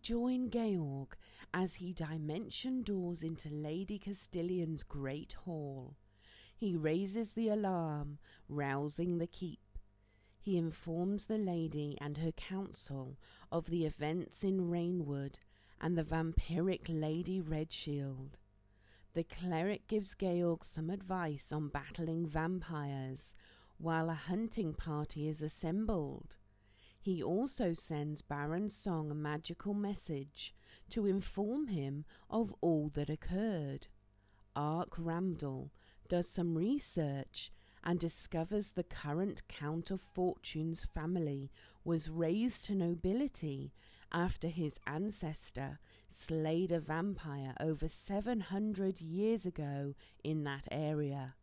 join Georg as he dimension doors into Lady Castilian's great hall. He raises the alarm, rousing the keep. He informs the lady and her council of the events in Rainwood and the vampiric Lady Redshield. The cleric gives Georg some advice on battling vampires, while a hunting party is assembled. He also sends Baron Song a magical message to inform him of all that occurred. Ark Ramdell does some research and discovers the current Count of Fortune's family was raised to nobility after his ancestor slayed a vampire over 700 years ago in that area.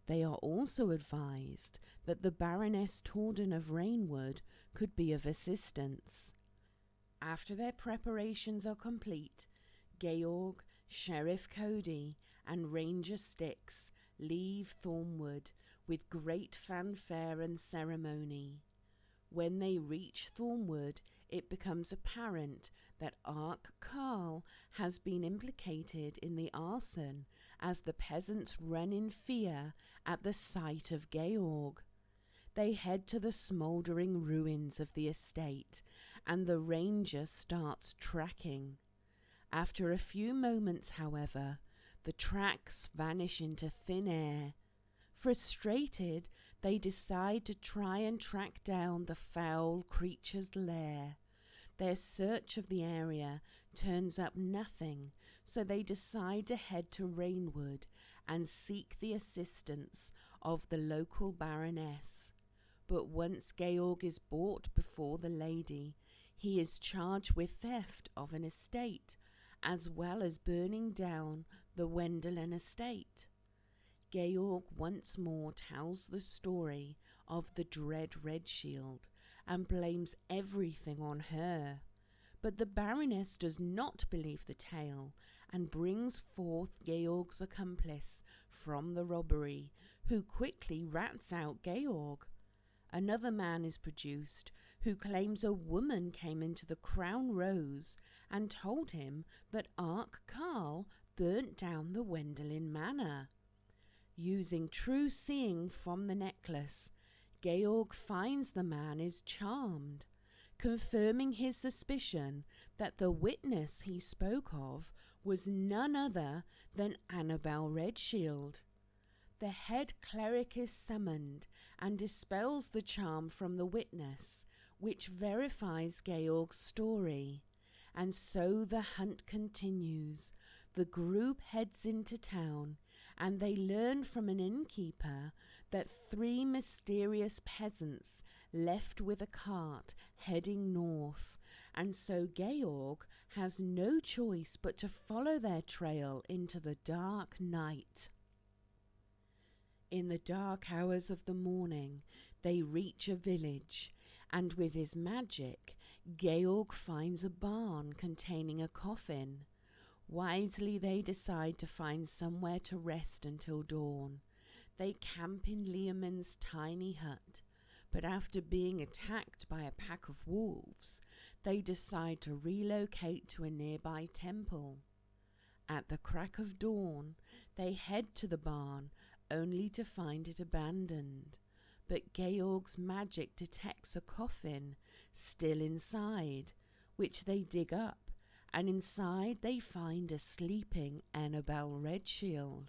They are also advised that the Baroness Torden of Rainwood could be of assistance. After their preparations are complete, Georg, Sheriff Cody, and Ranger Styx leave Thornwood with great fanfare and ceremony. When they reach Thornwood, it becomes apparent that Ark Carl has been implicated in the arson, as the peasants run in fear at the sight of Georg. They head to the smouldering ruins of the estate, and the ranger starts tracking. After a few moments, however, the tracks vanish into thin air. Frustrated, they decide to try and track down the foul creature's lair. Their search of the area turns up nothing, so they decide to head to Rainwood and seek the assistance of the local baroness. But once Georg is brought before the lady, he is charged with theft of an estate, as well as burning down the Wendelin estate. Georg once more tells the story of the dread Redshield and blames everything on her. But the Baroness does not believe the tale and brings forth Georg's accomplice from the robbery, who quickly rats out Georg. Another man is produced who claims a woman came into the Crown Rose and told him that Ark Carl burnt down the Wendelin Manor. Using true seeing from the necklace, Georg finds the man is charmed, confirming his suspicion that the witness he spoke of was none other than Annabel Redshield. The head cleric is summoned and dispels the charm from the witness, which verifies Georg's story. And so the hunt continues. The group heads into town, and they learn from an innkeeper that 3 mysterious peasants left with a cart heading north, and so Georg has no choice but to follow their trail into the dark night. In the dark hours of the morning, they reach a village, and with his magic, Georg finds a barn containing a coffin. Wisely, they decide to find somewhere to rest until dawn. They camp in Leomund's tiny hut, but after being attacked by a pack of wolves, they decide to relocate to a nearby temple. At the crack of dawn, they head to the barn, only to find it abandoned. But Georg's magic detects a coffin still inside, which they dig up, and inside they find a sleeping Annabel Redshield.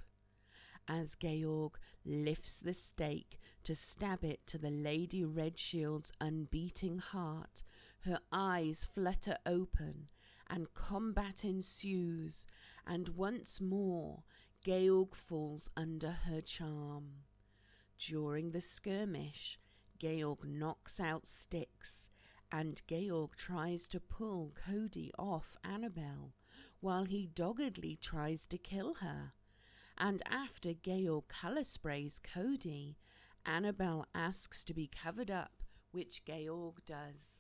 As Georg lifts the stake to stab it to the Lady Redshield's unbeating heart, her eyes flutter open, and combat ensues, and once more Georg falls under her charm. During the skirmish, Georg knocks out Styx, and Georg tries to pull Cody off Annabel, while he doggedly tries to kill her. And after Georg colour sprays Cody, Annabel asks to be covered up, which Georg does.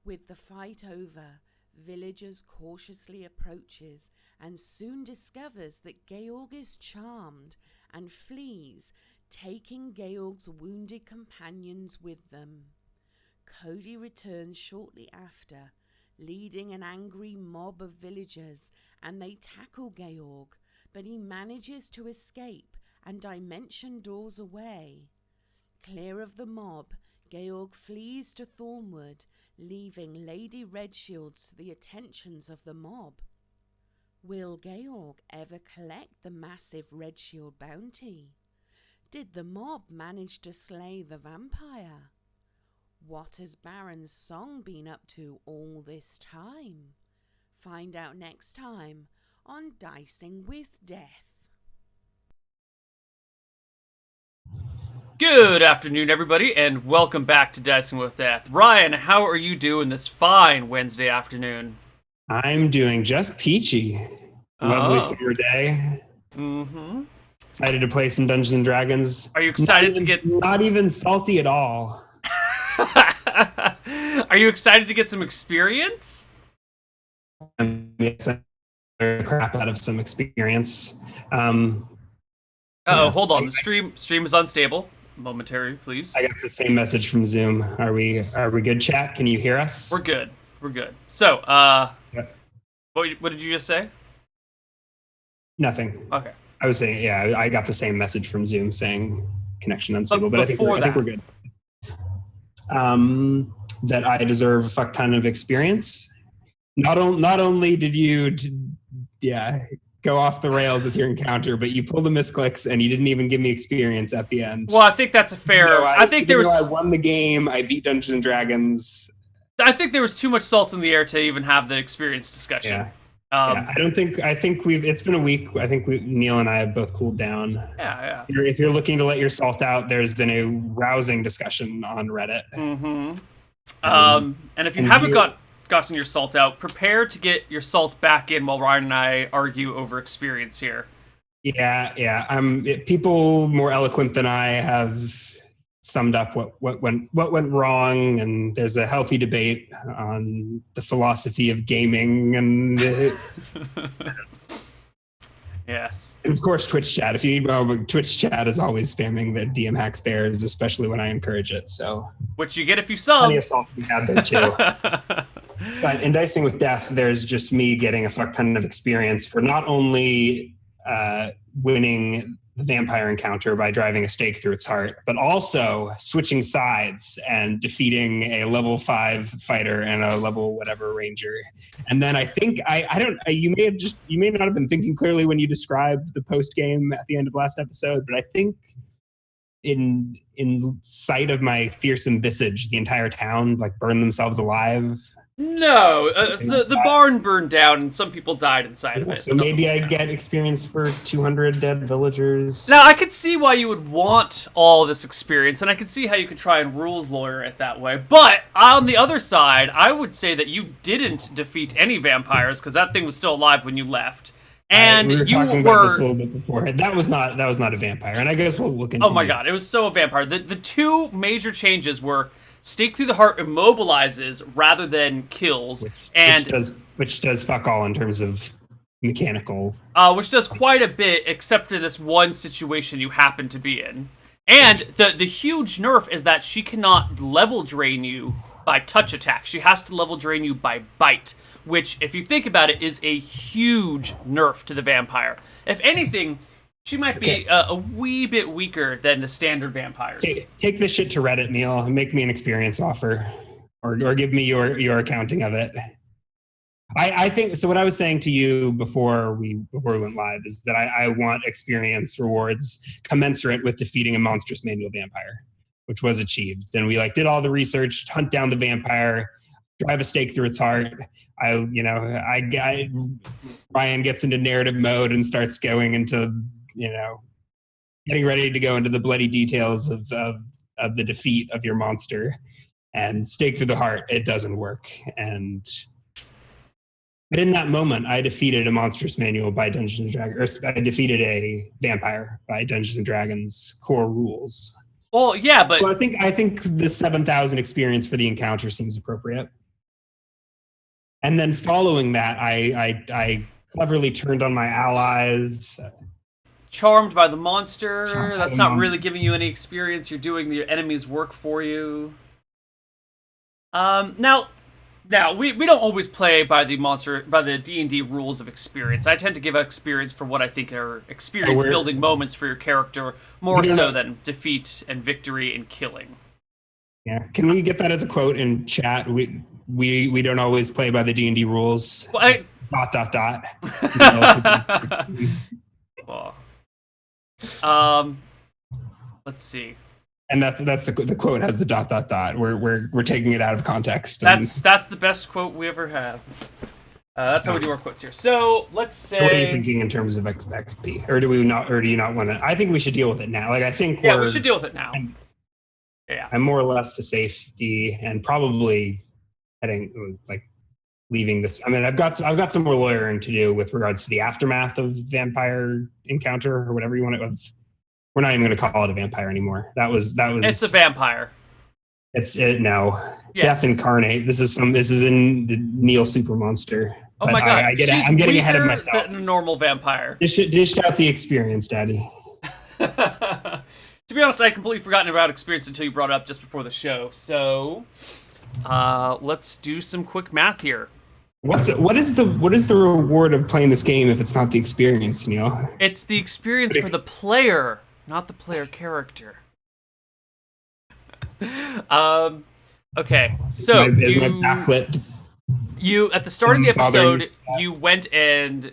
With the fight over, Villagers cautiously approaches and soon discovers that Georg is charmed and flees, taking Georg's wounded companions with them. Cody returns shortly after, leading an angry mob of villagers, and they tackle Georg, but he manages to escape and dimension doors away. Clear of the mob, Georg flees to Thornwood, leaving Lady Redshield to the attentions of the mob. Will Georg ever collect the massive Redshield bounty? Did the mob manage to slay the vampire? What has Baron Song been up to all this time? Find out next time on Dicing with Death. Good afternoon, everybody, and welcome back to Dicing with Death. Ryan, how are you doing this fine Wednesday afternoon? I'm doing just peachy. Lovely summer day. Mm-hmm. Excited to play some Dungeons and Dragons. Are you excited to get... Not even salty at all. Are you excited to get some experience? Yes, crap out of some experience. Hold on. The stream is unstable. Momentary, please. I got the same message from Zoom. Are we good, chat? Can you hear us? We're good. So, Yep. What did you just say? Nothing. Okay. I was saying, yeah, I got the same message from Zoom saying connection unstable, but I think we're good. That I deserve a fuck ton of experience. Not only did you, go off the rails with your encounter, but you pulled the misclicks and you didn't even give me experience at the end. Well, I think that's a fair. I won the game. I beat Dungeons and Dragons. I think there was too much salt in the air to even have the experience discussion. Yeah. I think it's been a week. I think Neil and I have both cooled down. Yeah. If you're looking to let your salt out, there's been a rousing discussion on Reddit. Mm-hmm. And if you haven't gotten your salt out, prepare to get your salt back in while Ryan and I argue over experience here. Yeah. People more eloquent than I have summed up what went wrong, and there's a healthy debate on the philosophy of gaming and yes. And of course Twitch chat. If you need Twitch chat is always spamming the DM hacks bears, especially when I encourage it. So which you get if you sub. Plenty of salt we have there too. But in Dicing with Death, there's just me getting a fuck ton of experience for not only winning the vampire encounter by driving a stake through its heart, but also switching sides and defeating a level 5 fighter and a level whatever ranger. And then I think you may not have been thinking clearly when you described the post game at the end of last episode, but I think in sight of my fearsome visage, the entire town burned themselves alive. No, the barn burned down and some people died inside of it. So maybe I get experience for 200 dead villagers. Now, I could see why you would want all this experience, and I could see how you could try and rules lawyer it that way. But on the other side, I would say that you didn't defeat any vampires because that thing was still alive when you left. And we were you talking were about this a little bit before. That was not a vampire, and I guess we'll continue. Oh my god, it was so a vampire. The two major changes were Stake Through the Heart immobilizes rather than kills, which does fuck all in terms of mechanical. Which does quite a bit, except for this one situation you happen to be in. And the huge nerf is that she cannot level drain you by touch attack. She has to level drain you by bite, which, if you think about it, is a huge nerf to the vampire. If anything, she might be a wee bit weaker than the standard vampires. Take this shit to Reddit, Neil, and make me an experience offer, or give me your accounting of it. I think so. What I was saying to you before we went live is that I want experience rewards commensurate with defeating a monstrous manual vampire, which was achieved. And we did all the research, hunt down the vampire, drive a stake through its heart. Ryan gets into narrative mode and starts going into getting ready to go into the bloody details of the defeat of your monster, and stake through the heart. It doesn't work. But in that moment, I defeated a monstrous manual by Dungeons and Dragons. I defeated a vampire by Dungeons and Dragons core rules. Well, yeah, but so I think the 7,000 experience for the encounter seems appropriate. And then following that, I cleverly turned on my allies. Charmed by the monster. That's not really giving you any experience. You're doing your enemy's work for you. Now, Now, we don't always play by the D&D rules of experience. I tend to give experience for what I think are experience-building moments for your character, more so than defeat and victory and killing. Yeah. Can we get that as a quote in chat? We don't always play by the D&D rules. Well, well, let's see. And that's the quote has the ... We're taking it out of context. That's the best quote we ever have. That's how we do our quotes here. So let's say. What are you thinking in terms of XP, or do you not want to? I think we should deal with it now. Like I think. Yeah, we should deal with it now. I'm more or less to safety and probably leaving this. I mean, I've got some more lawyering to do with regards to the aftermath of vampire encounter or whatever you want to. We're not even going to call it a vampire anymore. That was. It's a vampire. It's it now. Yes. Death incarnate. This is in the Neil Super Monster. Oh my god! I'm getting ahead of myself. Than a normal vampire. Dished out the experience, Daddy. To be honest, I had completely forgotten about experience until you brought it up just before the show. So, let's do some quick math here. What is the reward of playing this game if it's not the experience, Neil? It's the experience for the player, not the player character. Okay, so my backlit. You at the start of the episode, you went and you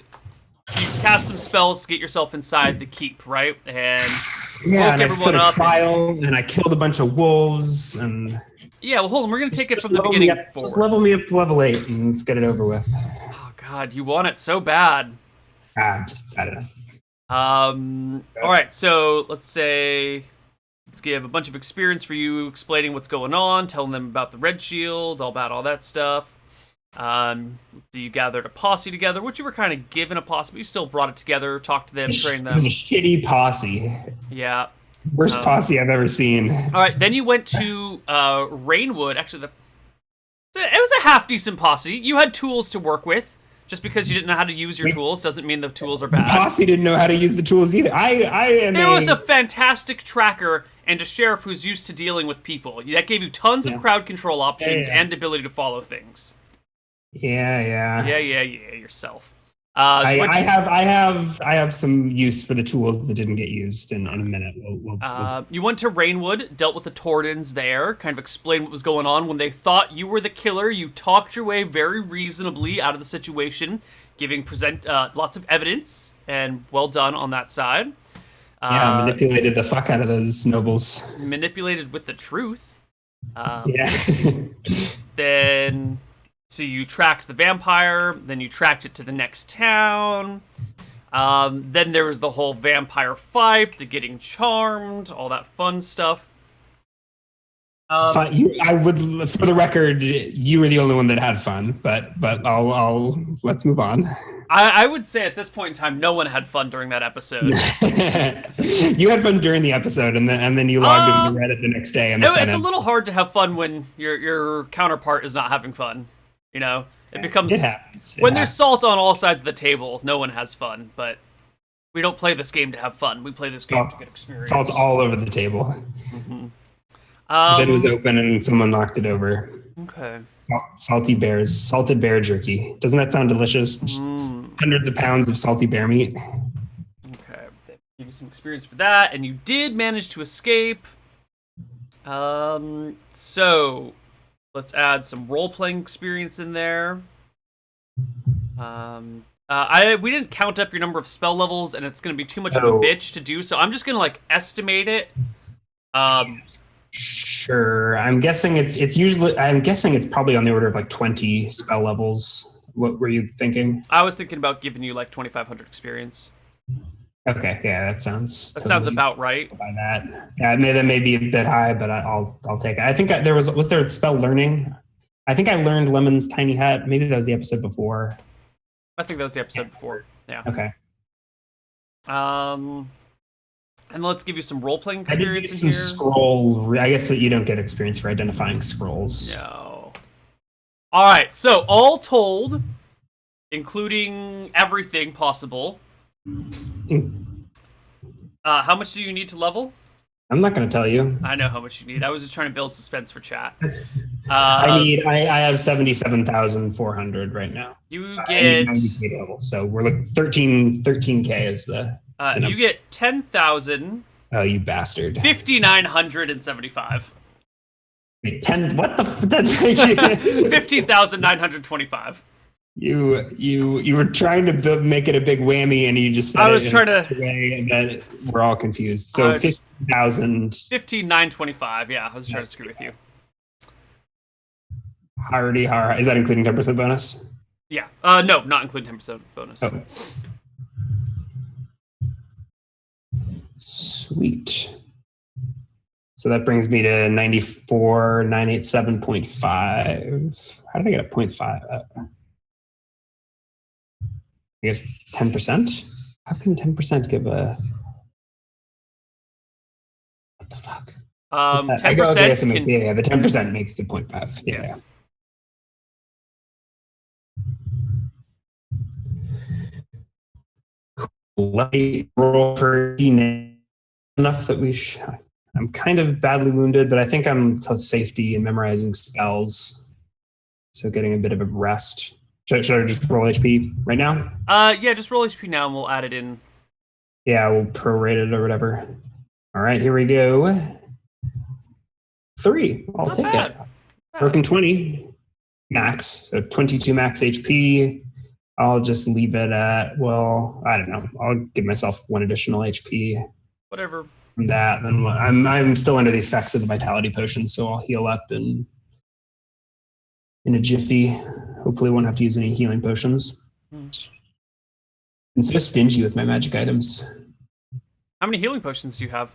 cast some spells to get yourself inside the keep, right? And and I stood a trial, and I killed a bunch of wolves, and yeah. Well, hold on, we're gonna take it from the beginning forward. Just level me up to level 8, and let's get it over with. Oh God, you want it so bad. I don't know. All right, so let's give a bunch of experience for you, explaining what's going on, telling them about the red shield, all that stuff. So you gathered a posse together, which you were kind of given a posse, but you still brought it together, talked to them, trained them. It was a shitty posse. Yeah. Worst posse I've ever seen. All right, then you went to Rainwood. Actually, it was a half decent posse. You had tools to work with. Just because you didn't know how to use your tools doesn't mean the tools are bad. The posse didn't know how to use the tools either. There was a fantastic tracker and a sheriff who's used to dealing with people. That gave you tons of crowd control options and ability to follow things. Yeah, yourself. I have some use for the tools that didn't get used in a minute. You went to Rainwood, dealt with the Tordans there, kind of explained what was going on. When they thought you were the killer, you talked your way very reasonably out of the situation, giving lots of evidence, and well done on that side. Manipulated the fuck out of those nobles. Manipulated with the truth. Then... So you tracked the vampire, then you tracked it to the next town. Then there was the whole vampire fight, the getting charmed, all that fun stuff. I would, for the record, you were the only one that had fun, but I'll let's move on. I would say at this point in time, no one had fun during that episode. You had fun during the episode, and then you logged in and read it the next day. And it's a little hard to have fun when your counterpart is not having fun. You know, it becomes when there's salt on all sides of the table. No one has fun, but we don't play this game to have fun. We play this game to get experience. Salt all over the table. Mm-hmm. The bed was open and someone knocked it over. Okay. Salted bear jerky. Doesn't that sound delicious? Hundreds of pounds of salty bear meat. Okay, give you some experience for that, and you did manage to escape. So. Let's add some role-playing experience in there. We didn't count up your number of spell levels, and it's going to be too much of a bitch to do, so I'm just going to estimate it. Sure. I'm guessing it's probably on the order of 20 spell levels. What were you thinking? I was thinking about giving you 2,500 experience. Okay, yeah, that sounds about right. By that, yeah, that may be a bit high, but I'll take it. I think was there spell learning? I think I learned Lemon's tiny hat. Maybe that was the episode before. I think that was the episode before. Yeah. Okay. And let's give you some role playing experience in here. Scroll. I guess that you don't get experience for identifying scrolls. No. All right. So all told, including everything possible. How much do you need to level? I'm not going to tell you. I know how much you need. I was just trying to build suspense for chat. I have 77,400 right now. You I need get 90K level, so we're looking 13K is the number. you get 10,000. Oh, you bastard. 5,975. Wait, 10, what the? 15,925. You were trying to make it a big whammy, and you just said I was it in trying to. such a way that we're all confused. So 50,000. 15,925. Yeah, I was trying to screw with you. Hardy har. Is that including 10% bonus? Yeah. No, not including 10% bonus. Oh. Sweet. So that brings me to 94,987.5. How did I get a 0.5? I guess 10%? How can 10% give a... What the fuck? 10% can... Yeah, the 10% makes the 0.5. Yeah. Yes. Light roll for enough that I'm kind of badly wounded, but I think I'm to safety and memorizing spells. So getting a bit of a rest. Should I just roll HP right now? Yeah, just roll HP now and we'll add it in. Yeah, we'll prorate it or whatever. All right, here we go. 3. I'll take it. Broken 20 max, so 22 max HP. I'll just leave it at, well, I don't know. I'll give myself 1 additional HP. Whatever. From that, then I'm still under the effects of the vitality potion, so I'll heal up in a jiffy. Hopefully, won't have to use any healing potions. I'm so stingy with my magic items. How many healing potions do you have?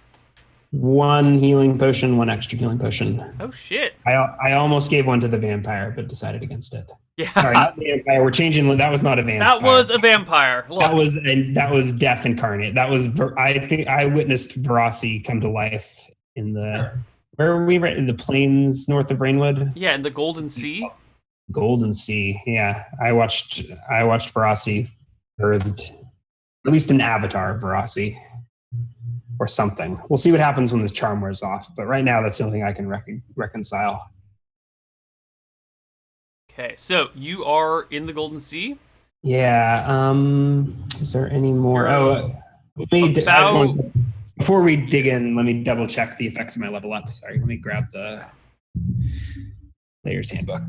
1 healing potion, 1 extra healing potion. Oh shit! I almost gave 1 to the vampire, but decided against it. Yeah. Sorry, not the vampire. We're changing. That was not a vampire. That was a vampire. Look. That was death incarnate. That was. I think I witnessed Verasi come to life in the. Where were we? Right in the plains north of Rainwood. Yeah, in the Golden Sea. Golden Sea. Yeah, I watched Verasi birthed, at least an avatar of Verasi, or something. We'll see what happens when the charm wears off. But right now, that's the only thing I can reconcile. Okay, so you are in the Golden Sea. Yeah. Is there any more? Before we dig in, let me double check the effects of my level up. Sorry, let me grab the Player's Handbook.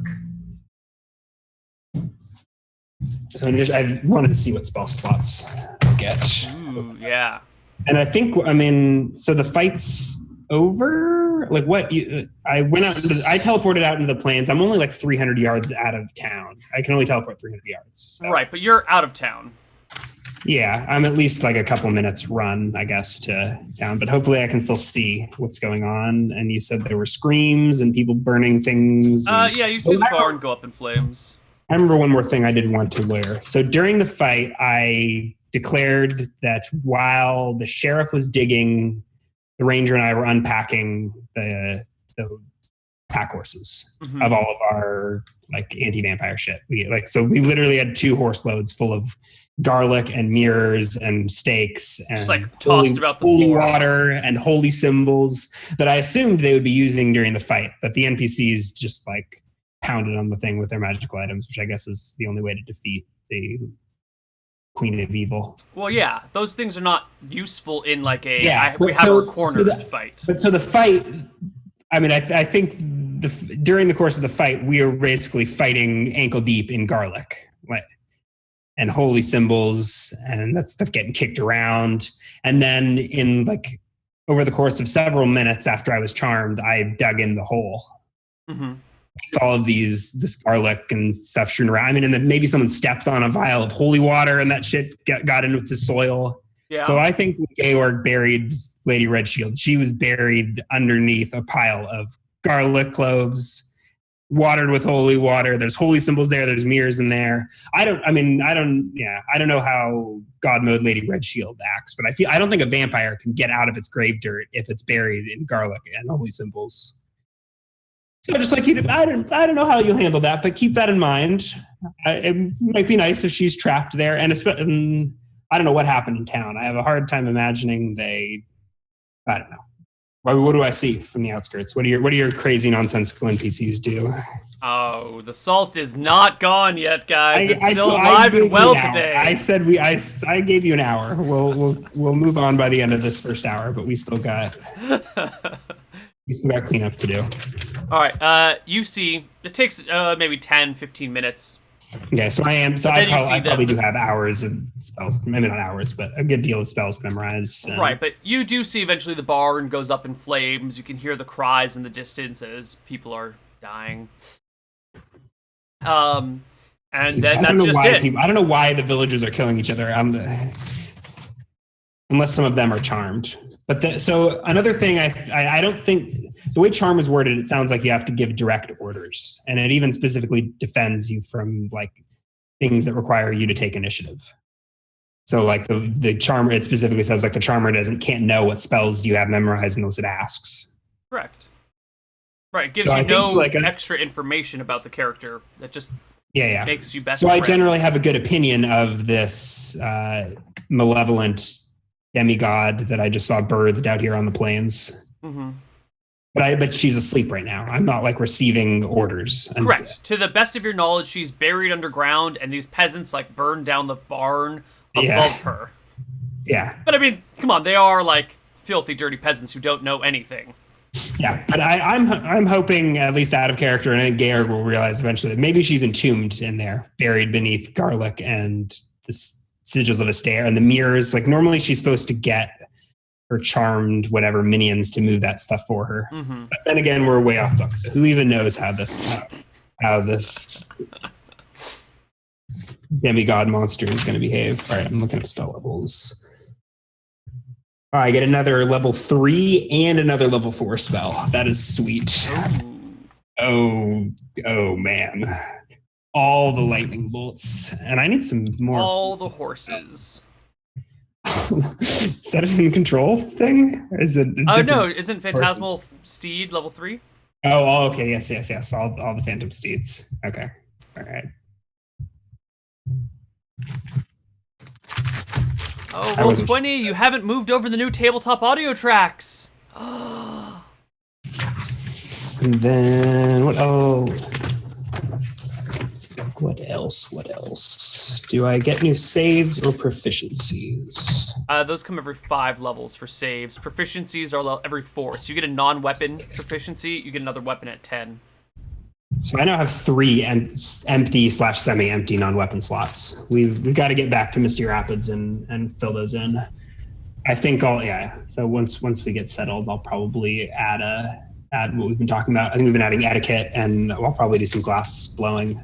So I wanted to see what spell slots I get. Ooh, yeah. And I think, so the fight's over? Like what? I went out, I teleported out into the plains. I'm only like 300 yards out of town. I can only teleport 300 yards. So. Right, but you're out of town. Yeah, I'm at least like a couple minutes run, I guess, to town. But hopefully I can still see what's going on. And you said there were screams and people burning things. Yeah, you see the barn go up in flames. I remember one more thing I did want to lawyer. So during the fight, I declared that while the sheriff was digging, the ranger and I were unpacking the pack horses of all of our like anti-vampire shit. We literally had 2 horse loads full of garlic and mirrors and stakes and just like tossed about the holy floor. water and holy symbols that I assumed they would be using during the fight, but the NPCs just like pounded on the thing with their magical items, which I guess is the only way to defeat the Queen of Evil. Well, yeah, those things are not useful in like a we have a cornered fight. But so the fight, I think during the course of the fight, we are basically fighting ankle deep in garlic, and holy symbols and that stuff getting kicked around. And then in like over the course of several minutes after I was charmed, I dug in the hole. Mm-hmm. All of this garlic and stuff strewn around. And then maybe someone stepped on a vial of holy water and that shit got in with the soil. Yeah. So I think Georg buried Lady Redshield. She was buried underneath a pile of garlic cloves, watered with holy water. There's holy symbols there. There's mirrors in there. I don't know how God mode Lady Redshield acts, but I don't think a vampire can get out of its grave dirt if it's buried in garlic and holy symbols. So just like I don't know how you'll handle that, but keep that in mind. It might be nice if she's trapped there, and I don't know what happened in town. I have a hard time imagining I don't know. What do I see from the outskirts? What do your crazy nonsensical NPCs do? Oh, the salt is not gone yet, guys. It's still I alive gave and you well an hour. today. I said I gave you an hour. We'll move on by the end of this first hour, but we still got cleanup to do. All right. You see, it takes maybe 10, 15 minutes. Okay, so I then you see I probably the- do have hours of spells. Maybe not hours, but a good deal of spells to memorize. Right, but you do see eventually the barn goes up in flames. You can hear the cries in the distance as people are dying. And then that's just it. I don't know why the villagers are killing each other. Unless some of them are charmed. But so another thing, I don't think the way charm is worded, it sounds like you have to give direct orders, and it even specifically defends you from like things that require you to take initiative. So like the charmer, it specifically says like the charmer can't know what spells you have memorized unless it asks. Correct. Right, it gives So you I think, like, extra information about the character that just Yeah. makes you best So I friends. generally have a good opinion of this malevolent demigod that I just saw birthed out here on the plains. Mm-hmm. But she's asleep right now. I'm not like receiving orders. Correct. To the best of your knowledge, she's buried underground, and these peasants like burned down the barn above her. Yeah. But I mean, come on, they are like filthy, dirty peasants who don't know anything. Yeah, but I'm hoping, at least out of character, and I think Georg will realize eventually that maybe she's entombed in there, buried beneath garlic and the sigils of Astaire and the mirrors. Like normally she's supposed to get her charmed whatever minions to move that stuff for her. Mm-hmm. But then again, we're way off book, so who even knows how this demigod monster is going to behave? All right, I'm looking at spell levels. I get another level 3 and another level 4 spell. That is sweet. Oh man. All the lightning bolts. And I need some more. All the horses. Is that an in control thing? Or is it No, isn't Phantasmal Steed level 3? Oh, okay. Yes. All the Phantom Steeds. Okay. All right. Oh, well, Squinty, you haven't moved over the new tabletop audio tracks. And then what? Oh, what else? Do I get new saves or proficiencies? Those come every 5 levels for saves. Proficiencies are every 4. So you get a non-weapon proficiency, you get another weapon at 10. So I now have 3 empty/semi-empty non-weapon slots. We've got to get back to Misty Rapids and fill those in. I think So once we get settled, I'll probably add what we've been talking about. I think we've been adding etiquette, and I'll probably do some glass blowing.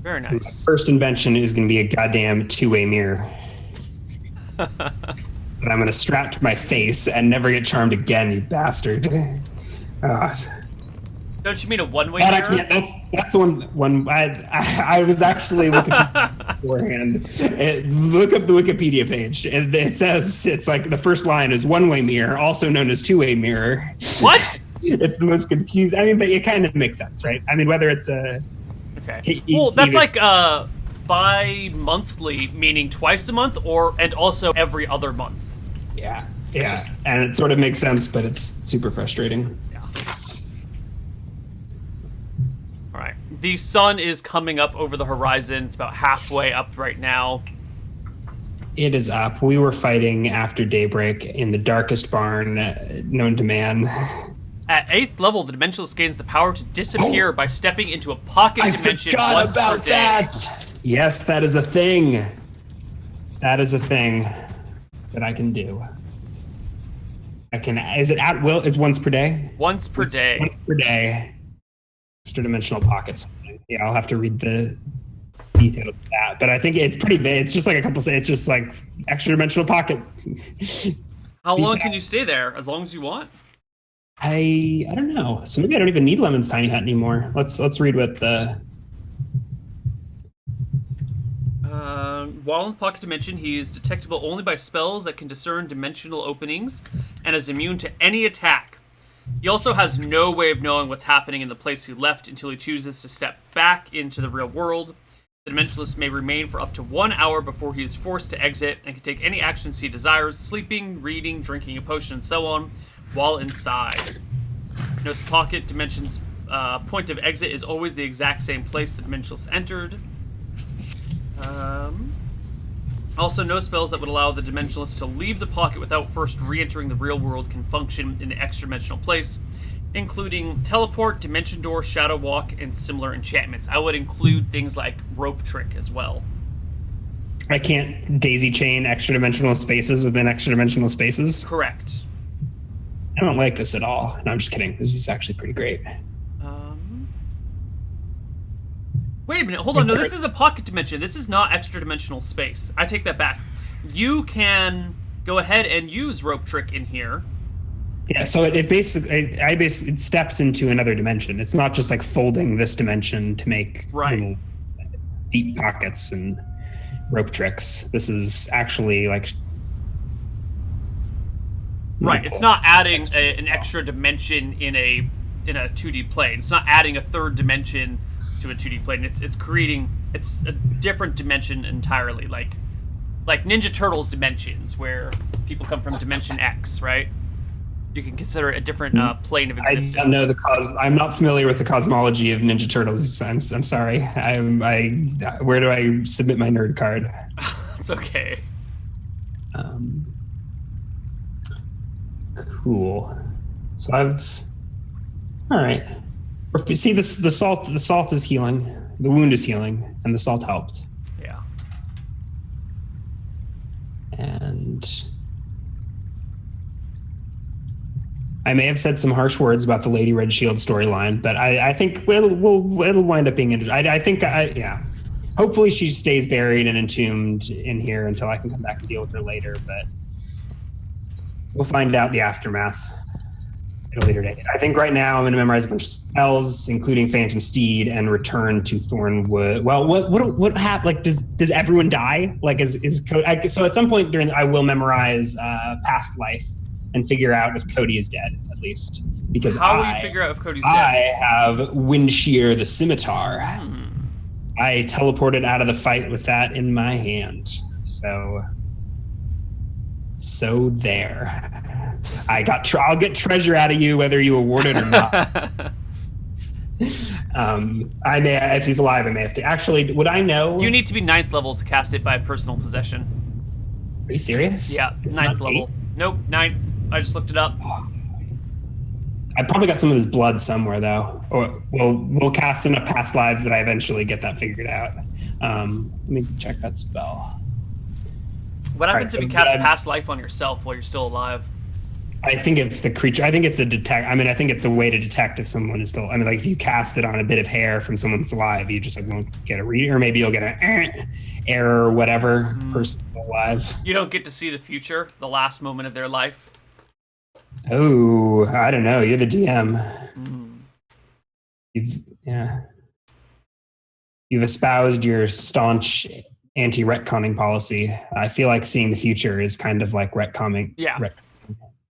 Very nice. My first invention is going to be a goddamn 2-way mirror that I'm going to strap to my face and never get charmed again, you bastard. Don't you mean a one-way I mirror? can't. That's the one. I was actually looking beforehand. Look up the Wikipedia page. It says it's like the first line is one-way mirror, also known as two-way mirror. What? It's the most confusing. I mean, but it kind of makes sense, right? I mean, whether it's a okay. Well, that's like bi-monthly, meaning twice a month, and also every other month. Yeah. And it sort of makes sense, but it's super frustrating. All right. The sun is coming up over the horizon. It's about halfway up right now. It is up. We were fighting after daybreak in the darkest barn known to man. At 8th level, the Dimensionalist gains the power to disappear by stepping into a pocket dimension once per day. That. Yes, that is a thing. That is a thing that I can do. Is it at will? It's once per day? Once per day. Once per day. Extra dimensional pockets. Yeah, I'll have to read the details of that. But I think it's pretty big. It's just like it's just like extra dimensional pocket. How long can you stay there? As long as you want? I don't know. So maybe I don't even need Lemon's Tiny Hut anymore. Let's read what the while in the pocket dimension, he is detectable only by spells that can discern dimensional openings and is immune to any attack. He also has no way of knowing what's happening in the place he left until he chooses to step back into the real world. The Dimensionalist may remain for up to 1 hour before he is forced to exit and can take any actions he desires, sleeping, reading, drinking a potion, and so on, while inside. Note the pocket dimension's point of exit is always the exact same place the Dimensionalist entered. Also, no spells that would allow the Dimensionalist to leave the pocket without first re-entering the real world can function in the extra-dimensional place, including teleport, dimension door, shadow walk, and similar enchantments. I would include things like rope trick as well. I can't daisy chain extra dimensional spaces within extra dimensional spaces. Correct. I don't like this at all. No, I'm just kidding. This is actually pretty great. Wait a minute, hold on. No, this is a pocket dimension. This is not extra dimensional space. I take that back. You can go ahead and use rope trick in here. Yeah, so it basically it steps into another dimension. It's not just like folding this dimension to make little deep pockets and rope tricks. This is actually like right. It's not adding an extra dimension in a 2D plane. It's not adding a third dimension to a 2D plane. It's a different dimension entirely, like Ninja Turtles dimensions, where people come from Dimension X, right? You can consider it a different plane of existence. I don't know I'm not familiar with the cosmology of Ninja Turtles. I'm sorry. Where do I submit my nerd card? It's okay. Cool. So all right. See, the salt is healing. The wound is healing, and the salt helped. Yeah. And I may have said some harsh words about the Lady Red Shield storyline, but I think it'll wind up being interesting. I think hopefully she stays buried and entombed in here until I can come back and deal with her later, but we'll find out the aftermath at a later date. I think right now I'm going to memorize a bunch of spells, including Phantom Steed, and return to Thornwood. Well, what happened? Like, does everyone die? Like, so at some point during, I will memorize Past Life and figure out if Cody is dead, at least. Because how will you figure out if Cody's dead? I have Windshear the Scimitar. I teleported out of the fight with that in my hand. So there. I'll get treasure out of you whether you award it or not. I may, if he's alive, I may have to. Actually, would I know? You need to be 9th level to cast it by personal possession. Are you serious? Yeah, it's 9th level. 8? Nope, 9th. I just looked it up. I probably got some of his blood somewhere, though. Or we'll cast enough past lives that I eventually get that figured out. Let me check that spell. What happens if you cast Past Life on yourself while you're still alive? I think if the creature, I think it's a detect. I mean, I think it's a way to detect if someone is still. I mean, like if you cast it on a bit of hair from someone that's alive, you just like won't get a read, or maybe you'll get an error or whatever. Person alive. You don't get to see the future, the last moment of their life. Oh, I don't know. You're the DM. You've espoused your staunch anti-retconning policy. I feel like seeing the future is kind of like retconning. Yeah.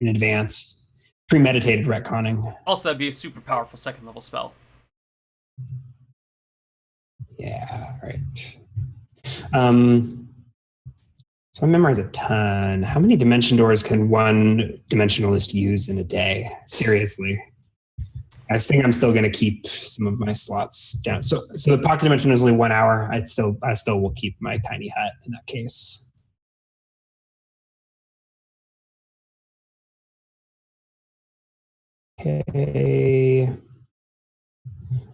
In advance, premeditated retconning. Also, that'd be a super powerful 2nd level spell. Yeah, right. So I memorize a ton. How many dimension doors can one dimensionalist use in a day? Seriously. I think I'm still going to keep some of my slots down. So the pocket dimension is only 1 hour. I still will keep my tiny hut in that case. Okay.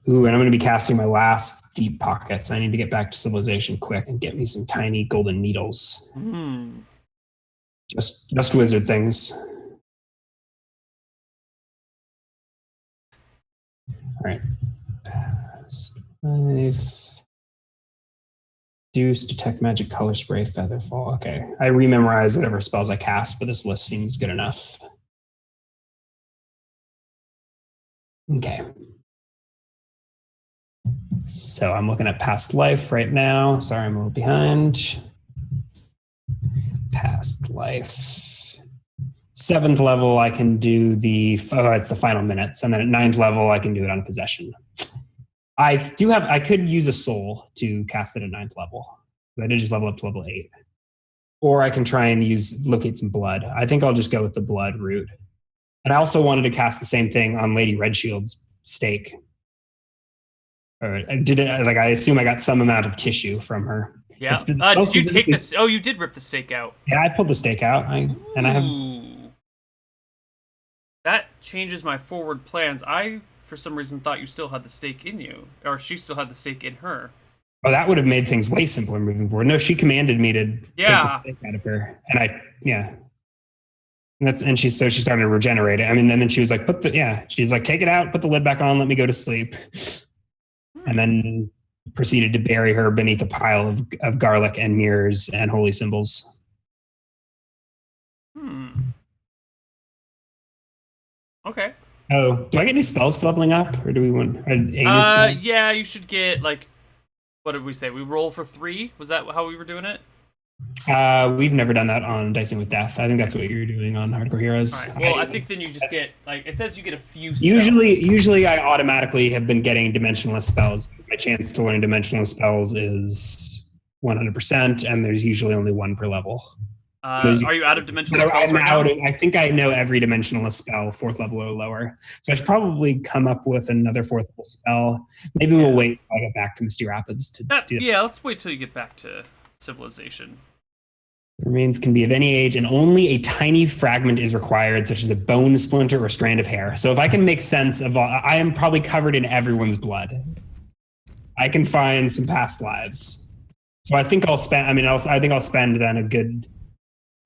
Ooh, and I'm going to be casting my last deep pockets. I need to get back to civilization quick and get me some tiny golden needles. Just wizard things. All right. Life. Deuce, detect magic, color spray, feather fall. Okay. I rememorize whatever spells I cast, but this list seems good enough. Okay. So I'm looking at Past Life right now. Sorry, I'm a little behind. Past Life. 7th level, I can do it's the final minutes. And then at 9th level, I can do it on possession. I could use a soul to cast it at 9th level. I did just level up to level 8. Or I can try and locate some blood. I think I'll just go with the blood route. And I also wanted to cast the same thing on Lady Redshield's stake. Or I assume I got some amount of tissue from her. Yeah. Did you take this? Oh, you did rip the stake out. Yeah, I pulled the stake out. That changes my forward plans. I, for some reason, thought you still had the stake in you, or she still had the stake in her. Oh, that would have made things way simpler moving forward. No, she commanded me to take the stake out of her, and she started to regenerate it. I mean, and then she was like, she's like, take it out, put the lid back on, let me go to sleep, and then proceeded to bury her beneath a pile of garlic and mirrors and holy symbols. Okay. Oh, do I get new spells for leveling up, or do we want a new spell? Yeah, you should get what did we say? We roll for 3. Was that how we were doing it? We've never done that on Dicing with Death. I think that's what you're doing on Hardcore Heroes. All right. Well, I think then you just get it says you get a few spells. Usually I automatically have been getting dimensionless spells. My chance to learn dimensional spells is 100%, and there's usually only 1 per level. Are you out of dimensional spells right now? I think I know every dimensionalist spell 4th level or lower. So I should probably come up with another 4th level spell. Maybe we'll wait until I get back to Misty Rapids to do that. Yeah, let's wait till you get back to Civilization. The remains can be of any age, and only a tiny fragment is required, such as a bone splinter or strand of hair. So if I can make sense of I am probably covered in everyone's blood. I can find some past lives. So I think I'll spend then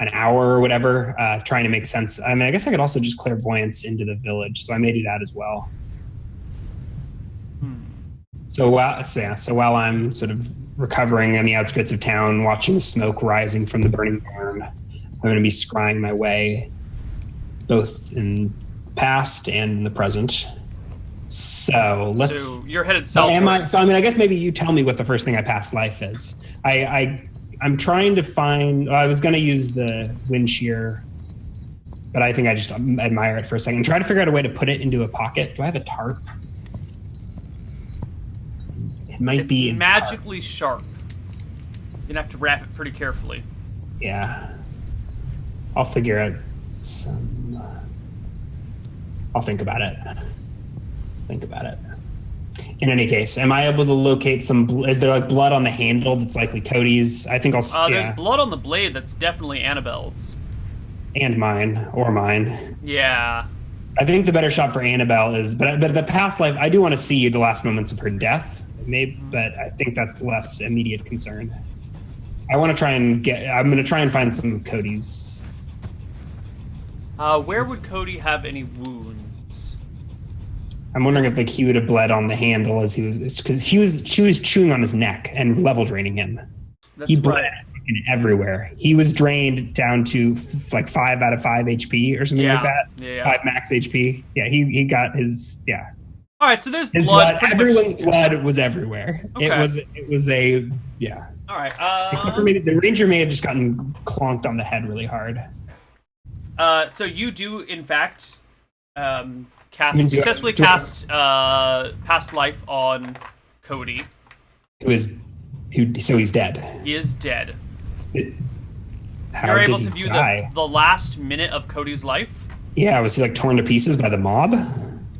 an hour or whatever, trying to make sense. I mean, I guess I could also just clairvoyance into the village, so I may do that as well. So while I'm sort of recovering on the outskirts of town, watching the smoke rising from the burning barn, I'm going to be scrying my way, both in the past and in the present. So So you're headed south. I guess maybe you tell me what the first thing I past life is. I'm trying to find. I was going to use the wind shear, but I think I just admire it for a second. Try to figure out a way to put it into a pocket. Do I have a tarp? It might be magically sharp. You're gonna have to wrap it pretty carefully. Yeah, I'll figure out some. I'll think about it. In any case, am I able to locate some? Is there blood on the handle that's likely Cody's? I think I'll. There's blood on the blade that's definitely Annabelle's. And mine. Yeah. I think the better shot for Annabelle is, but the past life, I do want to see the last moments of her death, maybe, but I think that's less immediate concern. I'm going to try and find some Cody's. Where would Cody have any wounds? I'm wondering if he would have bled on the handle as she was chewing on his neck and level draining him. He bled everywhere. He was drained down to 5 out of 5 HP or something like that. Yeah. 5 max HP. Yeah, he got his. Yeah. All right, so there's blood. Everyone's blood was everywhere. Okay. It was a yeah. All right. Except for maybe the ranger may have just gotten clonked on the head really hard. So you do in fact successfully cast past life on Cody. So he's dead. He is dead. How You're did able he to view die? the last minute of Cody's life. Yeah, was he torn to pieces by the mob?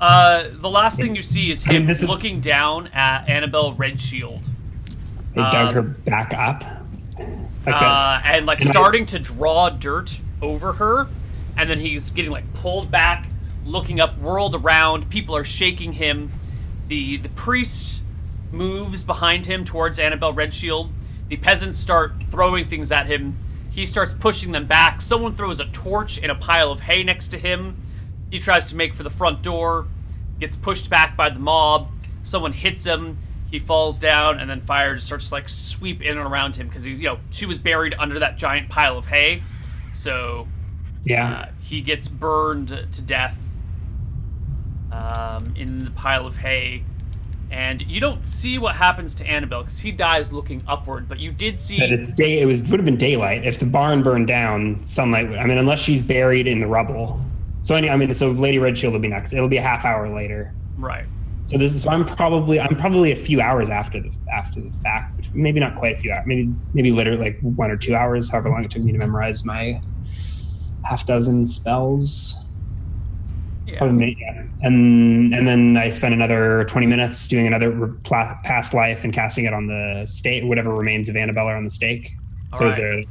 The last thing you see is him looking down at Annabelle Redshield. They dug her back up. And starting to draw dirt over her, and then he's getting pulled back, looking up, whirled around. People are shaking him. The priest moves behind him towards Annabelle Redshield. The peasants start throwing things at him. He starts pushing them back. Someone throws a torch in a pile of hay next to him. He tries to make for the front door, gets pushed back by the mob. Someone hits him. He falls down, and then fire just starts to sweep in and around him because she was buried under that giant pile of hay. So yeah, he gets burned to death in the pile of hay. And you don't see what happens to Annabelle because he dies looking upward, but you did see that it would have been daylight if the barn burned down. Sunlight. Unless she's buried in the rubble. So so Lady Redshield will be next. It'll be a half hour later. Right. So I'm probably a few hours after the fact, maybe not quite a few hours, maybe literally like 1 or 2 hours, however long it took me to memorize my half dozen spells. Yeah. Yeah. And then I spent another 20 minutes doing another past life and casting it on the stake, whatever remains of Annabelle are on the stake. All So right.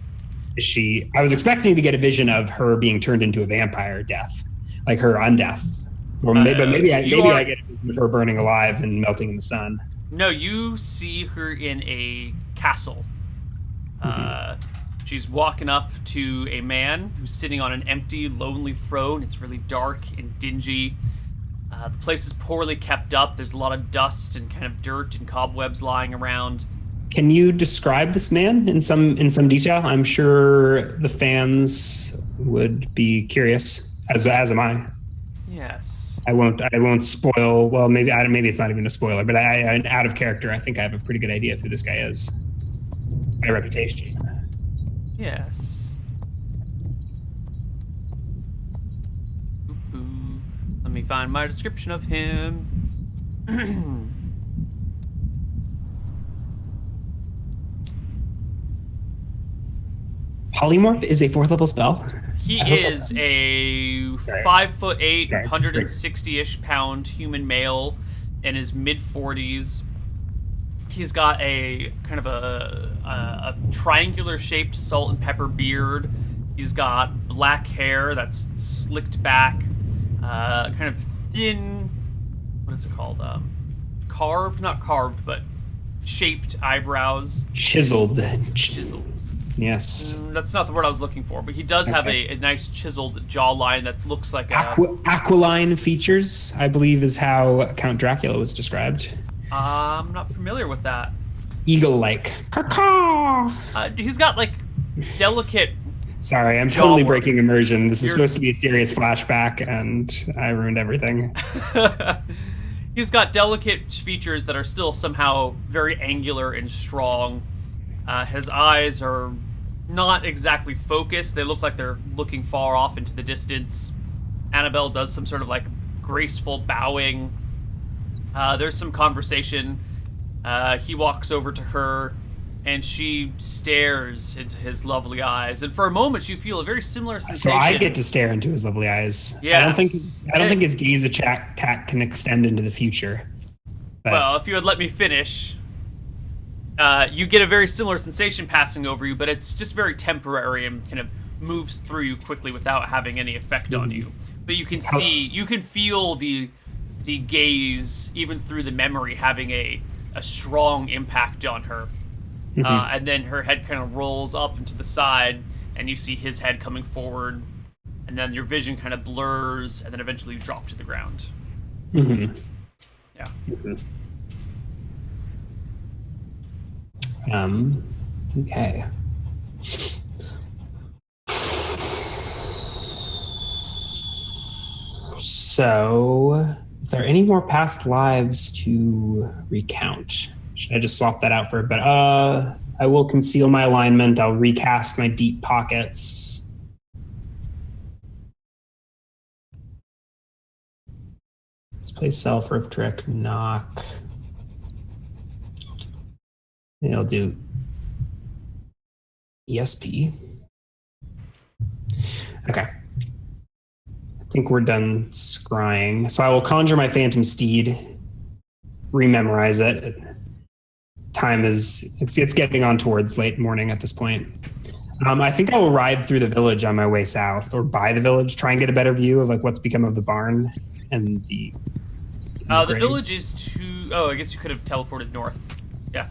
I was expecting to get a vision of her being turned into a vampire death, like her undeath. Or maybe I get a vision of her burning alive and melting in the sun. No, you see her in a castle. She's walking up to a man who's sitting on an empty, lonely throne. It's really dark and dingy. The place is poorly kept up. There's a lot of dust and kind of dirt and cobwebs lying around. Can you describe this man in some detail? I'm sure the fans would be curious, as am I. Yes. I won't spoil. Well, maybe it's not even a spoiler, but I out of character, I think I have a pretty good idea of who this guy is by reputation. Yes. Ooh. Let me find my description of him. Polymorph is a 4th level spell. He is a 5'8", 160-ish pound human male in his mid-40s. He's got a kind of a triangular-shaped salt and pepper beard. He's got black hair that's slicked back, kind of thin. What is it called? Carved, not carved, but shaped eyebrows. Chiseled. Yes. That's not the word I was looking for, but he does have a nice chiseled jawline that looks like aquiline features, I believe, is how Count Dracula was described. I'm not familiar with that. Eagle-like. He's got like delicate. Sorry, I'm totally breaking immersion. This is supposed to be a serious flashback, and I ruined everything. He's got delicate features that are still somehow very angular and strong. His eyes are not exactly focused. They look like they're looking far off into the distance. Annabelle does some sort of like graceful bowing. There's some conversation. He walks over to her, and she stares into his lovely eyes. And for a moment, you feel a very similar sensation. So I get to stare into his lovely eyes. Yes. I don't think his gaze attack can extend into the future. But well, if you had let me finish, you get a very similar sensation passing over you, but it's just very temporary and kind of moves through you quickly without having any effect on you. But you can feel the gaze, even through the memory, having a strong impact on her. And then her head kind of rolls up and to the side, and you see his head coming forward, and then your vision kind of blurs, and then eventually you drop to the ground. Yeah. Okay. So, is there any more past lives to recount? Should I just swap that out for a bit? I will conceal my alignment. I'll recast my deep pockets. Let's play self, rip trick, knock. And I'll do ESP. Okay. I think we're done scrying. So I will conjure my phantom steed, rememorize it. Time is, it's getting on towards late morning at this point. I think I will ride through the village on my way south, or by the village, try and get a better view of like what's become of the barn and the village is to, I guess you could have teleported north. Yeah.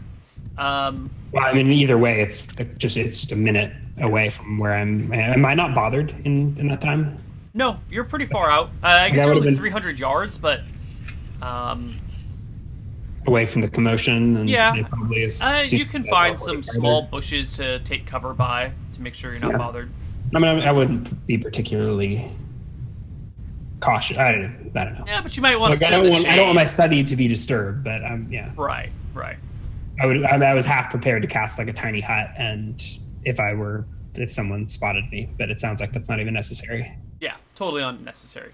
Well, I mean, either way, it's a minute away from where I'm. Am I not bothered in that time? No, you're pretty far out. I guess you're only 300 yards, but away from the commotion. And yeah, probably you can find some small bushes to take cover by to make sure you're not bothered. I mean, I wouldn't be particularly cautious. I don't know. Yeah, but you might want to. I don't want my study to be disturbed, but yeah. Right. I was half prepared to cast like a tiny hut, and if someone spotted me, but it sounds like that's not even necessary. Yeah, totally unnecessary.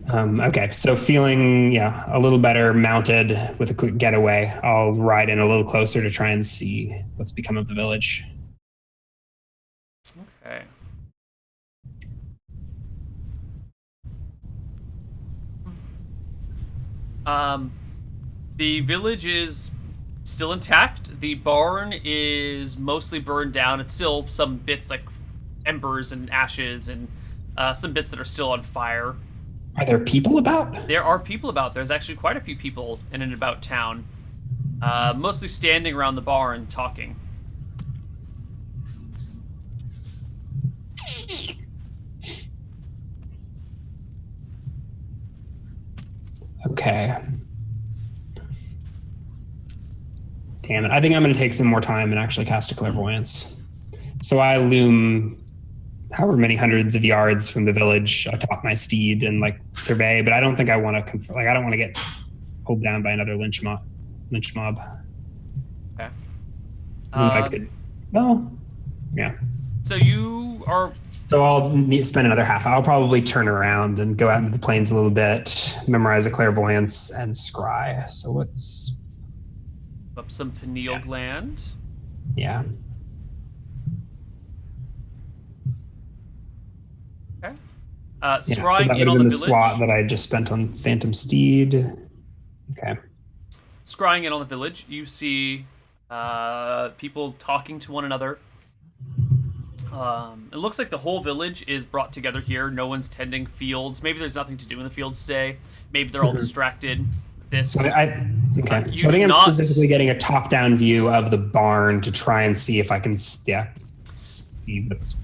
Okay, so feeling a little better mounted with a quick getaway, I'll ride in a little closer to try and see what's become of the village. Okay. The village is still intact. The barn is mostly burned down. It's still some bits like embers and ashes and some bits that are still on fire. Are there people about? There are people about. There's actually quite a few people in and about town, mostly standing around the barn talking. Okay. Damn it. I think I'm going to take some more time and actually cast a clairvoyance. So I loom however many hundreds of yards from the village atop my steed and like survey, but I don't think I want to I don't want to get pulled down by another lynch mob. Okay. I could, well, yeah. So you are. So I'll spend another half. I'll probably turn around and go out into the plains a little bit, memorize a clairvoyance, and scry. So let's Up some pineal gland. Yeah. Okay. So that Scrying would in have on been the the village. slot that I just spent on Phantom Steed. Okay. Scrying in on the village, you see people talking to one another. It looks like the whole village is brought together here. No one's tending fields. Maybe there's nothing to do in the fields today. Maybe they're all distracted with this. So I think I'm not- specifically getting a top-down view of the barn to try and see if I can, see what's,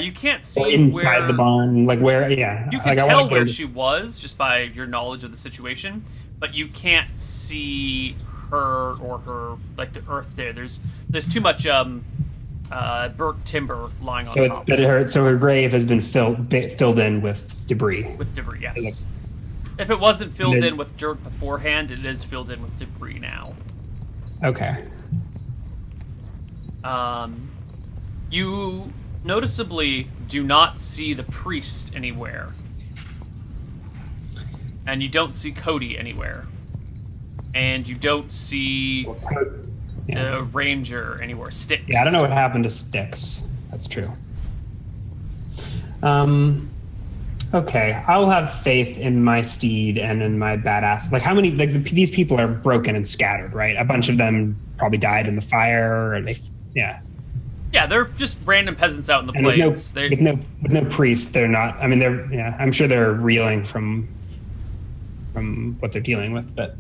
You can't see inside where the barn, like where, You can like I tell wanna go where to- she was just by your knowledge of the situation, but you can't see her or her like the earth there. There's too much burnt timber lying on top. So her grave has been filled in with debris. With debris, yes. Like- If it wasn't filled It is- in with dirt beforehand, it is filled in with debris now. Okay. You noticeably do not see the priest anywhere. And you don't see Cody anywhere. And you don't see Yeah. the ranger anywhere. Sticks. Yeah, I don't know what happened to Styx. That's true. Okay, I'll have faith in my steed and in my badass. Like, how many? Like, these people are broken and scattered, right? A bunch of them probably died in the fire, or yeah. Yeah, they're just random peasants out in the And plains. with no priest, they're not. I mean, I'm sure they're reeling from what they're dealing with, but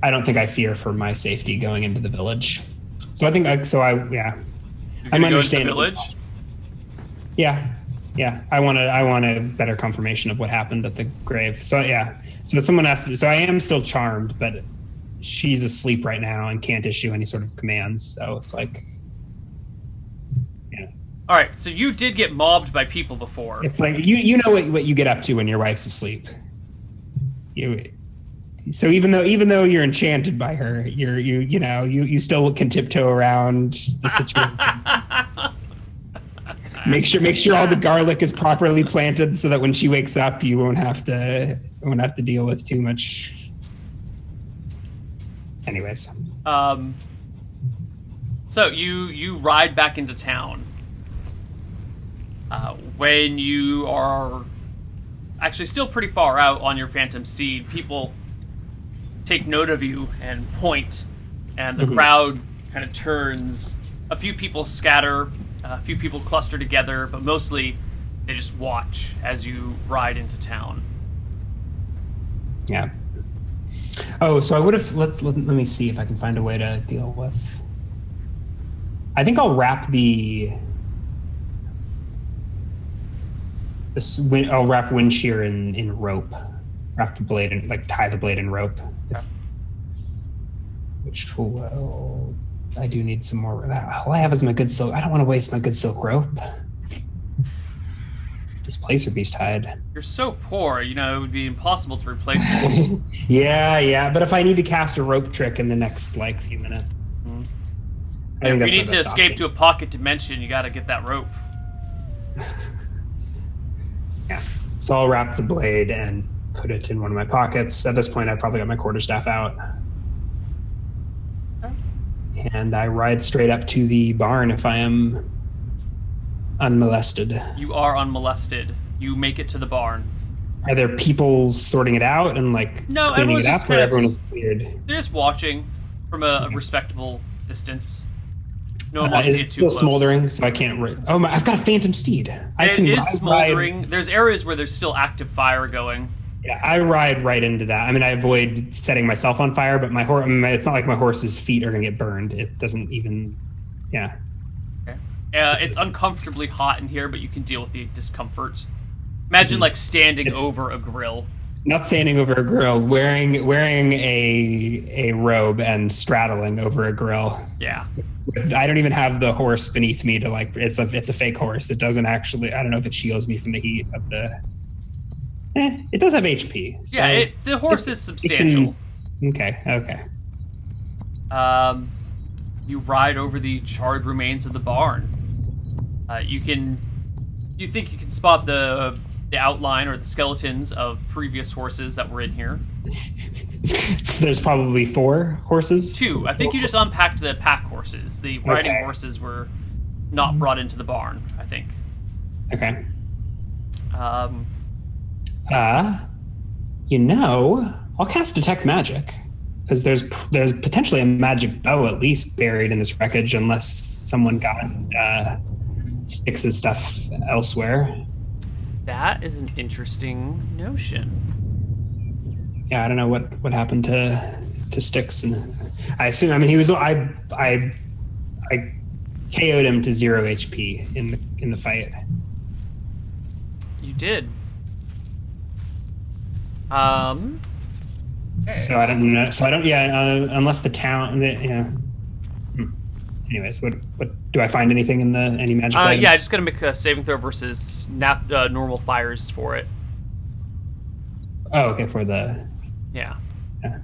I don't think I fear for my safety going into the village. So I think You're I'm gonna go into the understanding. village. Yeah. I want a better confirmation of what happened at the grave. So so someone asked me. So I am still charmed, but she's asleep right now and can't issue any sort of commands. So it's like, All right, so you did get mobbed by people before. it's like you know what you get up to when your wife's asleep. So even though you're enchanted by her, you still can tiptoe around the situation. Make sure all the garlic is properly planted so that when she wakes up, you won't have to deal with too much. Anyways, So you ride back into town. When you are actually still pretty far out on your phantom steed, people take note of you and point, and the crowd kind of turns. A few people scatter, a few people cluster together, but mostly they just watch as you ride into town. yeah. Oh, so I would have let me see if I can find a way to deal with. I think I'll wrap I'll wrap wind shear in rope, wrap the blade and tie the blade in rope. Which will, I do need some more. All I have is my good silk. I don't want to waste my good silk rope. Displacer beast hide. You're so poor, it would be impossible to replace it. Yeah. But if I need to cast a rope trick in the next few minutes, I think If that's you my need to best escape option. to a pocket dimension, you got to get that rope. Yeah. So I'll wrap the blade and put it in one of my pockets. At this point, I've probably got my quarterstaff out. And I ride straight up to the barn if I am unmolested. You are unmolested. You make it to the barn. Are there people sorting it out and like No, cleaning everyone's it just up, or kind of- everyone is cleared? They're just watching from a respectable distance. No one wants Is to it get too still close. smoldering? So I can't. I've got a phantom steed. It is smoldering. There's areas where there's still active fire going. Yeah, I ride right into that. I mean, I avoid setting myself on fire, but my horse. It's not like my horse's feet are gonna get burned. It doesn't even. Yeah. Okay. It's uncomfortably hot in here, but you can deal with the discomfort. Imagine like standing over a grill. Not standing over a grill, wearing a robe and straddling over a grill. Yeah. I don't even have the horse beneath me to like. It's a fake horse. It doesn't actually. I don't know if it shields me from the heat of the. It does have HP. So Yeah. The horse is substantial. Okay. You ride over the charred remains of the barn. You think you can spot the outline or the skeletons of previous horses that were in here. There's probably 4 horses. 2. I think you just unpacked the pack horses. The riding Okay. horses were not brought into the barn, I think. Okay. Um, I'll cast detect magic because there's potentially a magic bow at least buried in this wreckage, unless someone got Styx's stuff elsewhere. that is an interesting notion. Yeah, I don't know what happened to Styx, and I assume. I mean, he was. I KO'd him to 0 HP in the fight. You did. Okay. So I don't know. So I don't. Yeah, unless the town. Anyways, what do I find anything in any magic? items? Yeah, I just gotta make a saving throw versus normal fires for it. Oh, okay. For the. Yeah. Yeah.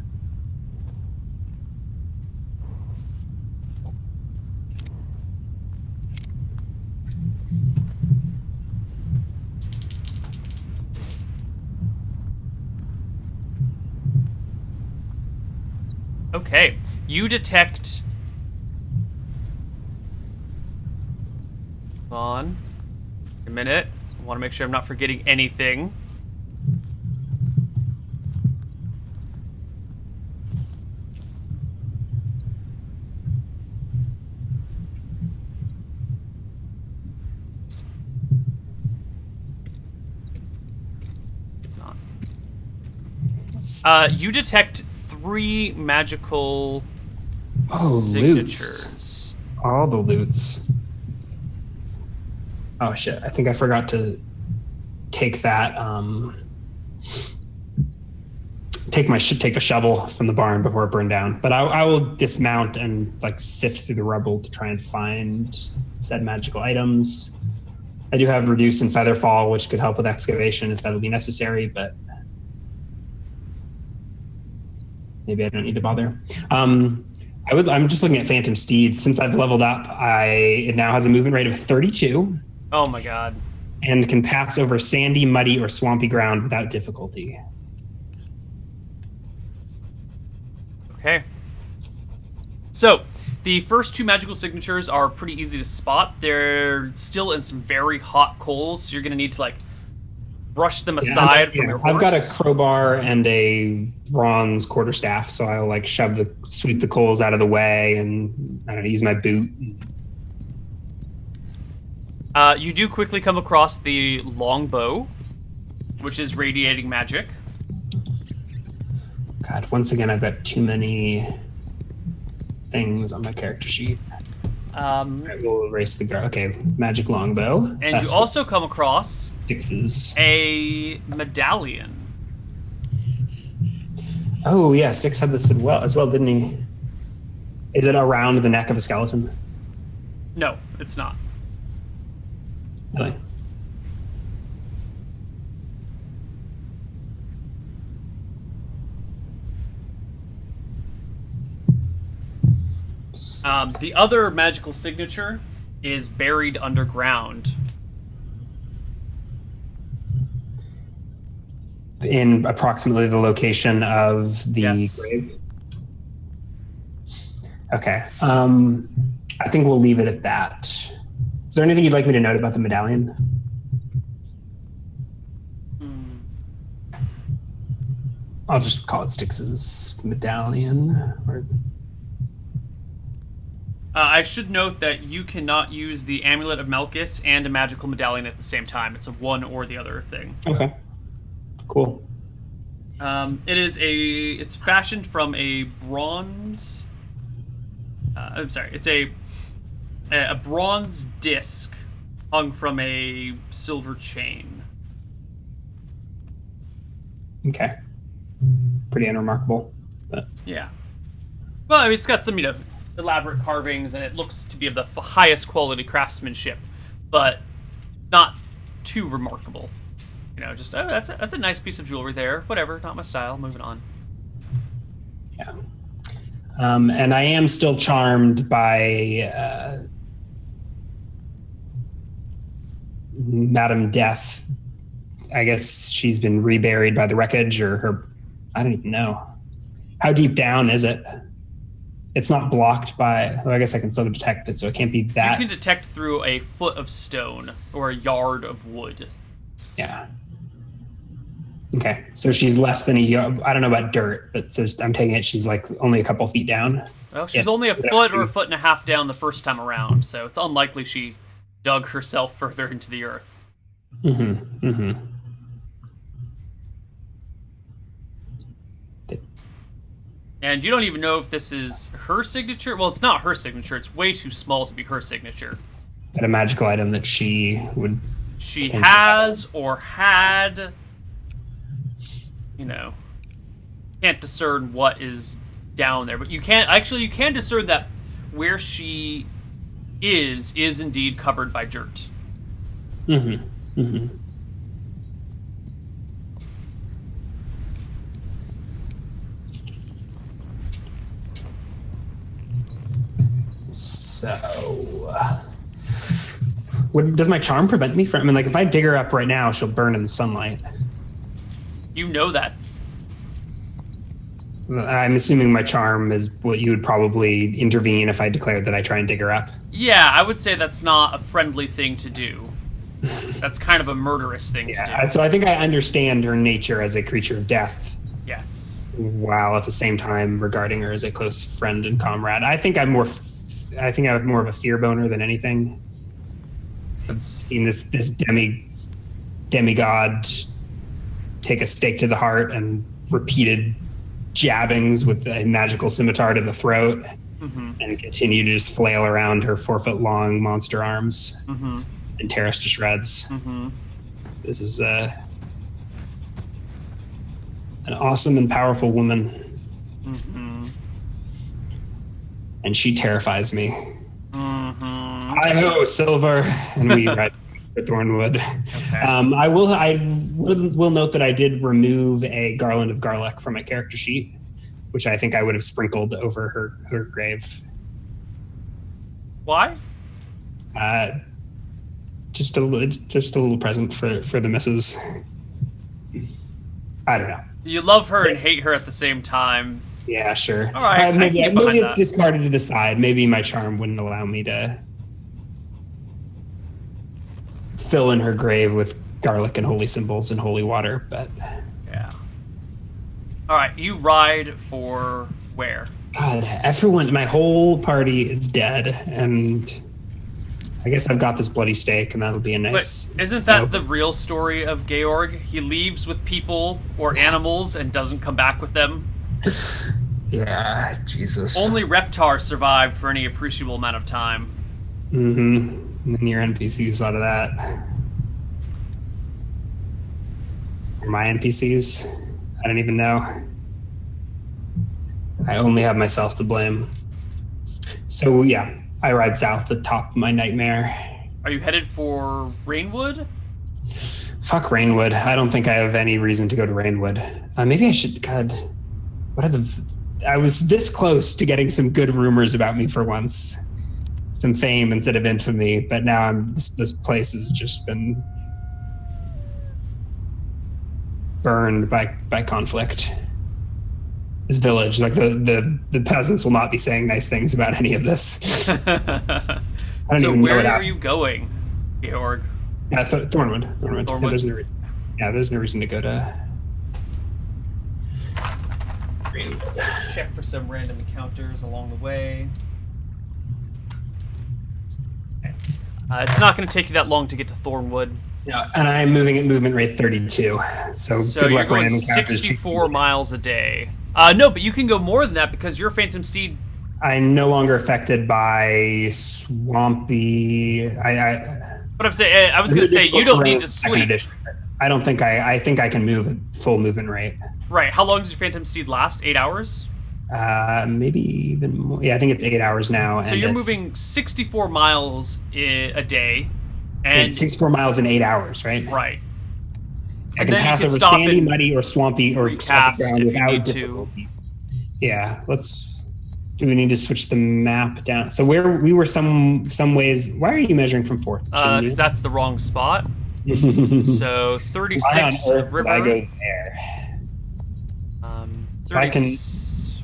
Okay. You detect. Hold on. A minute. I want to make sure I'm not forgetting anything. It's not. You detect 3 magical signatures. Loots. All the loots. Oh shit! I think I forgot to take that. Take the shovel from the barn before it burned down. But I will dismount and like sift through the rubble to try and find said magical items. I do have reduce and feather fall, which could help with excavation if that'll be necessary. But maybe I don't need to bother. I'm just looking at Phantom Steeds. Since I've leveled up, it now has a movement rate of 32. Oh my god. And can pass over sandy, muddy, or swampy ground without difficulty. Okay. So, the first 2 magical signatures are pretty easy to spot. They're still in some very hot coals, so you're going to need to, like, brush them aside from your horse. I've got a crowbar and a bronze quarterstaff, so I'll, like, sweep the coals out of the way and, I don't know, use my boot. You do quickly come across the longbow, which is radiating magic. God, once again, I've got too many things on my character sheet. I will erase the okay, magic longbow. And you also come across Styx's. a medallion. Oh yeah, Styx had this as well, didn't he? Is it around the neck of a skeleton? No, it's not. Really? The other magical signature is buried underground. in approximately the location of the Yes. grave? Okay. I think we'll leave it at that. Is there anything you'd like me to note about the medallion? I'll just call it Styx's medallion. I should note that you cannot use the Amulet of Melkis and a magical medallion at the same time. It's a one or the other thing. Okay. Cool. It's fashioned from a bronze. I'm sorry. It's a bronze disc hung from a silver chain. Okay. Pretty unremarkable. But Yeah. Well, I mean, it's got some, elaborate carvings, and it looks to be of the highest quality craftsmanship, but not too remarkable. Just that's a nice piece of jewelry there. Whatever, not my style. Moving on. yeah. And I am still charmed by Madame Death. I guess she's been reburied by the wreckage, or her. I don't even know. How deep down is it? It's not blocked by. Well, I guess I can still detect it, so it can't be that. You can detect through a foot of stone or a yard of wood. Yeah. Okay, so she's less than a yard. I don't know about dirt, but so I'm taking it she's like only a couple feet down. Well, she's Yes. only a foot or a foot and a half down the first time around, so it's unlikely she dug herself further into the earth. Mm-hmm. Mm-hmm. And you don't even know if this is her signature. Well, it's not her signature. It's way too small to be her signature. But a magical item that she would. She has or had, can't discern what is down there. But you can discern that where she is indeed covered by dirt. Mm-hmm. Mm-hmm. So, does my charm prevent me from? I mean, like if I dig her up right now, she'll burn in the sunlight. You know that. I'm assuming my charm is what you would probably intervene if I declared that I try and dig her up. Yeah, I would say that's not a friendly thing to do. That's kind of a murderous thing to do. So I think I understand her nature as a creature of death. Yes. While at the same time regarding her as a close friend and comrade. I think I have more of a fear boner than anything. I've seen this demigod take a stake to the heart and repeated jabbings with a magical scimitar to the throat, and continue to just flail around her 4-foot long monster arms and tear us to shreds. This is an awesome and powerful woman. And she terrifies me. Hi-ho, Silver. And we ride the Thornwood. Okay. I will note that I did remove a garland of garlic from my character sheet, which I think I would have sprinkled over her grave. Why? Just a little present for the missus. I don't know. You love her and hate her at the same time. Yeah, sure. All right, maybe I can get behind it's that. discarded to the side. Maybe my charm wouldn't allow me to fill in her grave with garlic and holy symbols and holy water, but Yeah. All right, you ride for where? God, my whole party is dead, and I guess I've got this bloody stake, and that'll be a nice. But isn't that the real story of Georg? He leaves with people or animals and doesn't come back with them. Yeah, Jesus. Only Reptar survived for any appreciable amount of time. And then your NPCs thought of that. Or my NPCs? I don't even know. I only have myself to blame. So yeah, I ride south to top my nightmare. Are you headed for Rainwood? Fuck Rainwood. I don't think I have any reason to go to Rainwood. Maybe I should. God, I was this close to getting some good rumors about me for once, some fame instead of infamy. But now this place has just been burned by conflict. This village, like the peasants will not be saying nice things about any of this. I don't So even know where what are you going, Georg? Yeah, Thornwood. Thornwood? There's no reason to go to. Check for some random encounters along the way. It's not going to take you that long to get to Thornwood. Yeah, and I'm moving at movement rate 32. So So good you're luck going random encounters. 64 miles a day. No, but you can go more than that because your Phantom Steed. I'm no longer affected by swampy. But I'm saying, I was going to say you don't need to sleep. I don't think I think I can move at full movement rate. Right. How long does your Phantom Steed last? 8 hours? Maybe even more. Yeah, I think it's 8 hours now. So and you're it's- moving 64 miles a day. And it's 64 miles in 8 hours, right? right. I And can then pass you can over stop sandy, and muddy, or swampy, or recast swampy ground if you without need to. difficulty. Yeah, do we need to switch the map down? So where we were some ways. Why are you measuring from 4th? Because that's the wrong spot. So 36 Why on to the earth would river. I go there? So I can.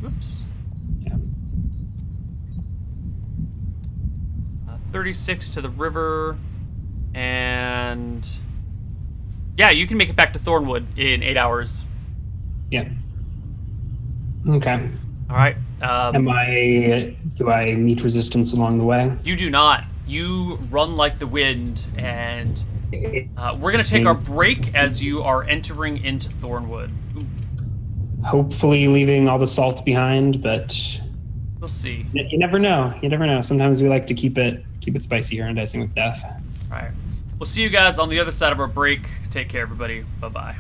Whoops. Yeah. 36 to the river, and yeah, you can make it back to Thornwood in 8 hours. Yeah. Okay. All right. Do I meet resistance along the way? You do not. You run like the wind, and we're gonna take our break as you are entering into Thornwood. Ooh, Hopefully leaving all the salt behind, but we'll see. you never know. You never know. Sometimes we like to keep it spicy here on Dicing with Death. All right. We'll see you guys on the other side of our break. Take care, everybody. Bye-bye.